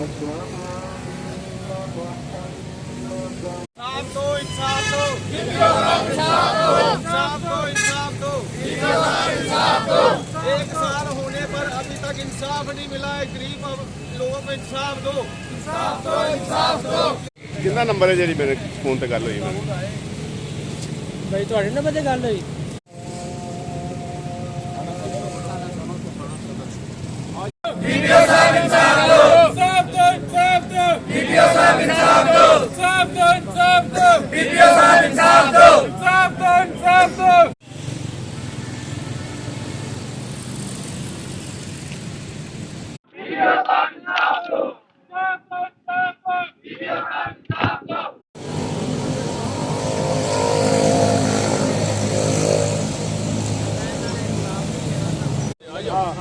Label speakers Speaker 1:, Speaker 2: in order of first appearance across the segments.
Speaker 1: इंसाफ दो, इंसाफ दो, इंसाफ दो, इंसाफ दो, इंसाफ दो। 1 साल होने पर अभी तक इंसाफ नहीं मिला है। गरीब लोगों को इंसाफ दो, इंसाफ दो, इंसाफ दो।
Speaker 2: कितना नंबर है जी मेरे फोन पे गल हुई मेरे
Speaker 3: भाई ਤੁਹਾਡੇ ਨੰਬਰ ਤੇ ਗੱਲ ਹੋਈ
Speaker 1: बीपीओ साहब इंसाफ दो, इंसाफ दो, इंसाफ दो। बीपीओ साहब इंसाफ दो, इंसाफ दो, इंसाफ दो। बीपीओ साहब इंसाफ दो, इंसाफ दो, इंसाफ दो। बीपीओ साहब इंसाफ दो, इंसाफ दो, इंसाफ दो। बीपीओ साहब इंसाफ दो।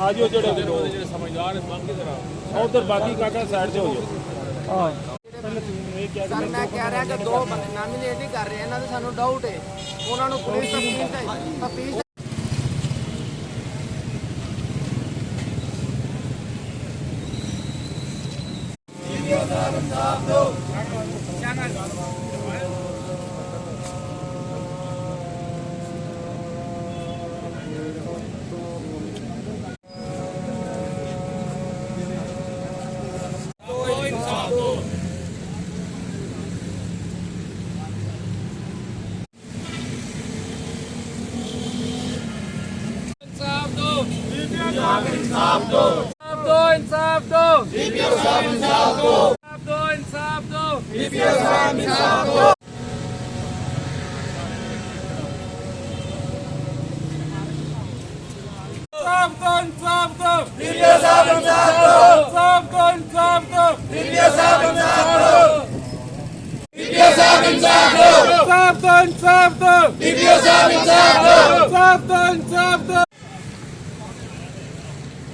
Speaker 4: ਆ ਜਾਓ ਜਿਹੜੇ ਸਮਝਦਾਰ ਬਾਕੀ ਤਰ੍ਹਾਂ ਉਧਰ ਬਾਕੀ ਕਾਕਾ ਸਾਈਡ ਤੇ ਹੋ ਜਾਓ।
Speaker 3: ਸਰ ਮੈਂ ਕਹਿ ਰਿਹਾ ਕਿ 2 ਬੰਦੇ ਨਾਮੀਨੇਟ ਨਹੀਂ ਕਰ ਰਹੇ ਇਹਨਾਂ ਦੇ ਸਾਨੂੰ ਡਾਊਟ ਹੈ ਉਹਨਾਂ ਨੂੰ ਪੁਲਿਸ ਤਫਤੀਸ਼
Speaker 1: इंसाफ दो, इंसाफ दो। बीपीओ साहब इंसाफ दो, इंसाफ दो। बीपीओ साहब इंसाफ दो। इंसाफ दो, इंसाफ दो। बीपीओ साहब इंसाफ दो, इंसाफ दो, इंसाफ दो। बीपीओ साहब इंसाफ दो, बीपीओ साहब इंसाफ दो। इंसाफ दो, इंसाफ दो। बीपीओ साहब इंसाफ दो, इंसाफ दो, इंसाफ दो।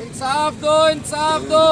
Speaker 1: इंसाफ दो, इंसाफ दो।